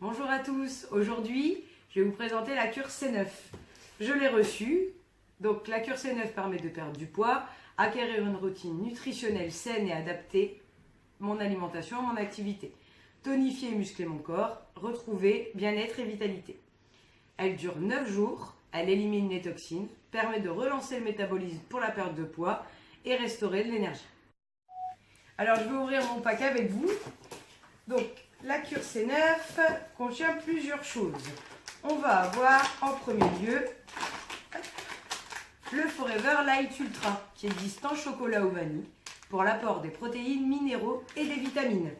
Bonjour à tous, aujourd'hui je vais vous présenter la cure C9. Je l'ai reçue, donc la cure C9 permet de perdre du poids, acquérir une routine nutritionnelle saine et adapter mon alimentation à mon activité, tonifier et muscler mon corps, retrouver bien-être et vitalité. Elle dure 9 jours, elle élimine les toxines, permet de relancer le métabolisme pour la perte de poids et restaurer de l'énergie. Alors je vais ouvrir mon paquet avec vous. Donc la cure C9 contient plusieurs choses. On va avoir en premier lieu le Forever Light Ultra qui existe en chocolat ou vanille pour l'apport des protéines, minéraux et des vitamines.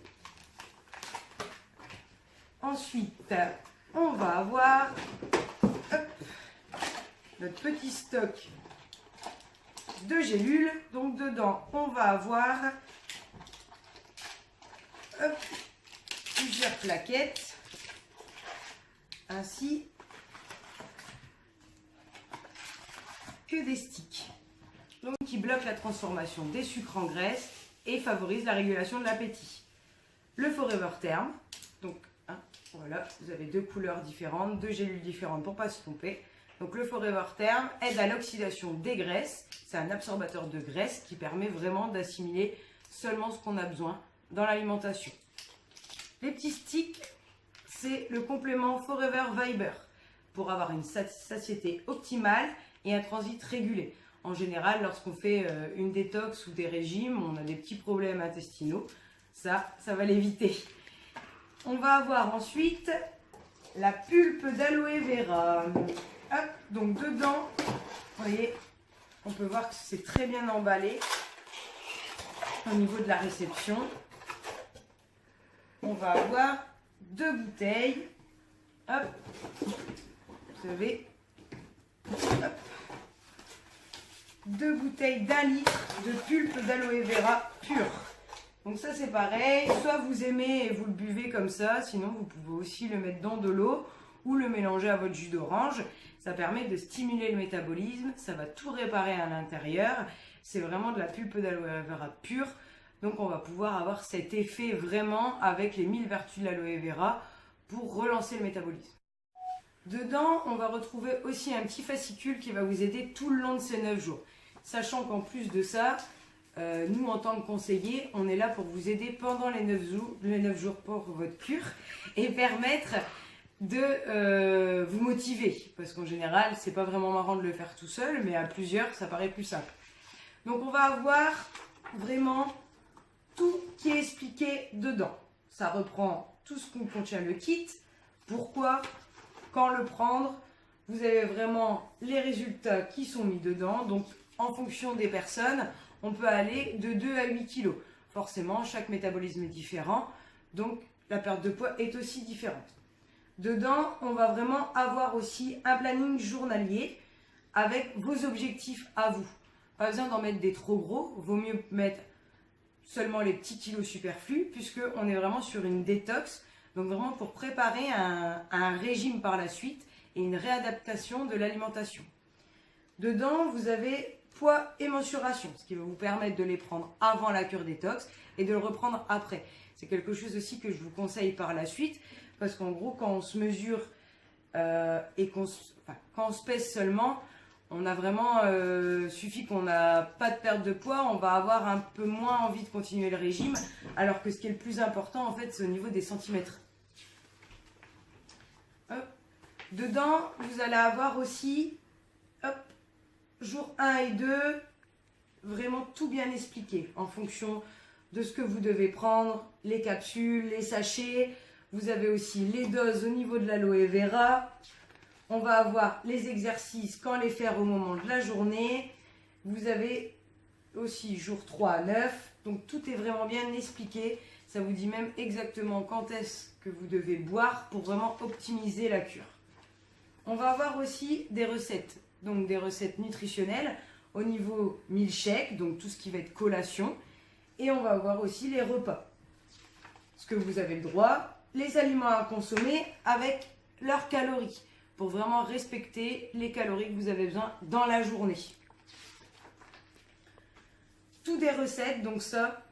Ensuite, on va avoir notre petit stock de gélules. Donc dedans, on va avoir plusieurs plaquettes, ainsi que des sticks, donc qui bloquent la transformation des sucres en graisse et favorisent la régulation de l'appétit. Le Forever Term, donc voilà, vous avez deux couleurs différentes, deux gélules différentes pour ne pas se tromper. Donc le Forever Term aide à l'oxydation des graisses, c'est un absorbateur de graisse qui permet vraiment d'assimiler seulement ce qu'on a besoin dans l'alimentation. Les petits sticks, c'est le complément Forever Fiber pour avoir une satiété optimale et un transit régulé. En général, lorsqu'on fait une détox ou des régimes, on a des petits problèmes intestinaux. Ça va l'éviter. On va avoir ensuite la pulpe d'aloe vera. Hop, donc dedans, vous voyez, on peut voir que c'est très bien emballé au niveau de la réception. On va avoir deux bouteilles. Hop, vous savez, hop, deux bouteilles d'1 litre de pulpe d'aloe vera pure. Donc ça c'est pareil, soit vous aimez et vous le buvez comme ça, sinon vous pouvez aussi le mettre dans de l'eau ou le mélanger à votre jus d'orange. Ça permet de stimuler le métabolisme, ça va tout réparer à l'intérieur. C'est vraiment de la pulpe d'aloe vera pure. Donc on va pouvoir avoir cet effet vraiment avec les 1000 vertus de l'aloe vera pour relancer le métabolisme. Dedans, on va retrouver aussi un petit fascicule qui va vous aider tout le long de ces 9 jours. Sachant qu'en plus de ça, nous en tant que conseillers, on est là pour vous aider pendant les 9 jours pour votre cure et permettre de vous motiver. Parce qu'en général, c'est pas vraiment marrant de le faire tout seul, mais à plusieurs, ça paraît plus simple. Donc on va avoir vraiment tout qui est expliqué dedans. Ça reprend tout ce qu'on contient le kit, pourquoi, quand le prendre. Vous avez vraiment les résultats qui sont mis dedans. Donc en fonction des personnes, on peut aller de 2 à 8 kg. Forcément, chaque métabolisme est différent, donc la perte de poids est aussi différente. Dedans, on va vraiment avoir aussi un planning journalier avec vos objectifs à vous. Pas besoin d'en mettre des trop gros, vaut mieux mettre seulement les petits kilos superflus, puisqu'on est vraiment sur une détox, donc vraiment pour préparer un régime par la suite et une réadaptation de l'alimentation. Dedans, vous avez poids et mensuration, ce qui va vous permettre de les prendre avant la cure détox et de le reprendre après. C'est quelque chose aussi que je vous conseille par la suite, parce qu'en gros, quand on se mesure et quand on se pèse seulement, on a vraiment, suffit qu'on n'a pas de perte de poids, on va avoir un peu moins envie de continuer le régime, alors que ce qui est le plus important, en fait, c'est au niveau des centimètres. Hop. Dedans, vous allez avoir aussi, hop, jour 1 et 2, vraiment tout bien expliqué, en fonction de ce que vous devez prendre, les capsules, les sachets. Vous avez aussi les doses au niveau de l'aloe vera. On va avoir les exercices, quand les faire au moment de la journée. Vous avez aussi jour 3 à 9. Donc tout est vraiment bien expliqué. Ça vous dit même exactement quand est-ce que vous devez boire pour vraiment optimiser la cure. On va avoir aussi des recettes. Donc des recettes nutritionnelles au niveau milkshake, donc tout ce qui va être collation. Et on va avoir aussi les repas. Ce que vous avez le droit, les aliments à consommer avec leurs calories, pour vraiment respecter les calories que vous avez besoin dans la journée. Tout des recettes, donc ça,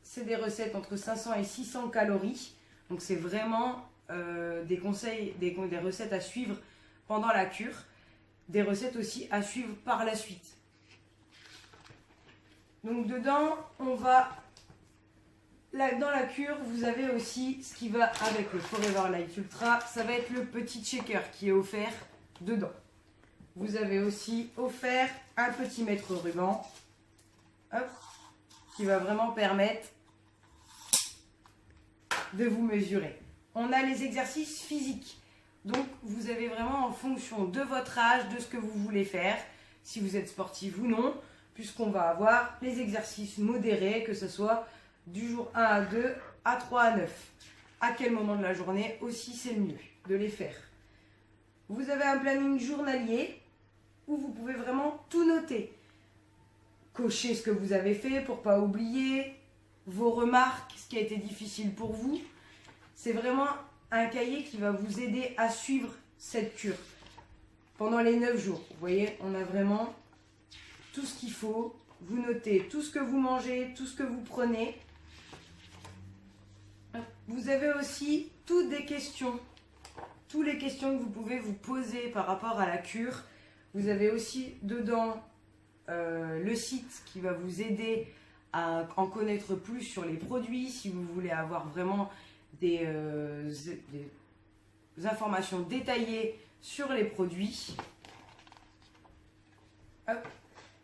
c'est des recettes entre 500 et 600 calories. Donc c'est vraiment des conseils, des recettes à suivre pendant la cure, des recettes aussi à suivre par la suite. Donc dedans, on va... Dans la cure, vous avez aussi ce qui va avec le Forever Light Ultra, ça va être le petit shaker qui est offert dedans. Vous avez aussi offert un petit mètre ruban, hop, qui va vraiment permettre de vous mesurer. On a les exercices physiques. Donc, vous avez vraiment en fonction de votre âge, de ce que vous voulez faire, si vous êtes sportif ou non, puisqu'on va avoir les exercices modérés, que ce soit du jour 1 à 2 à 3 à 9. À quel moment de la journée aussi, c'est le mieux de les faire. Vous avez un planning journalier où vous pouvez vraiment tout noter. Cocher ce que vous avez fait pour ne pas oublier, vos remarques, ce qui a été difficile pour vous. C'est vraiment un cahier qui va vous aider à suivre cette cure pendant les 9 jours. Vous voyez, on a vraiment tout ce qu'il faut. Vous notez tout ce que vous mangez, tout ce que vous prenez. Vous avez aussi toutes les questions que vous pouvez vous poser par rapport à la cure. Vous avez aussi dedans le site qui va vous aider à en connaître plus sur les produits, si vous voulez avoir vraiment des informations détaillées sur les produits. Hop.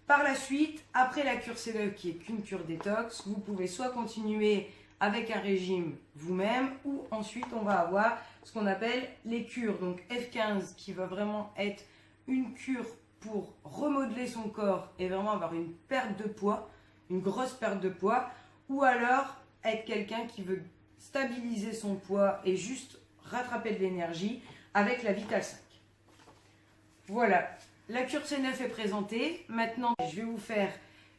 Par la suite, après la cure C9 qui est qu'une cure détox, vous pouvez soit continuer avec un régime vous-même, ou ensuite on va avoir ce qu'on appelle les cures. Donc F15 qui va vraiment être une cure pour remodeler son corps et vraiment avoir une perte de poids, une grosse perte de poids, ou alors être quelqu'un qui veut stabiliser son poids et juste rattraper de l'énergie avec la Vital 5. Voilà, la cure C9 est présentée. Maintenant, je vais vous faire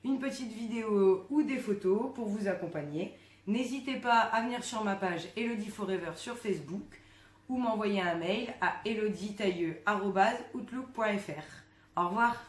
une petite vidéo ou des photos pour vous accompagner. N'hésitez pas à venir sur ma page Elodie Forever sur Facebook ou m'envoyer un mail à elodietailleux@outlook.fr. Au revoir.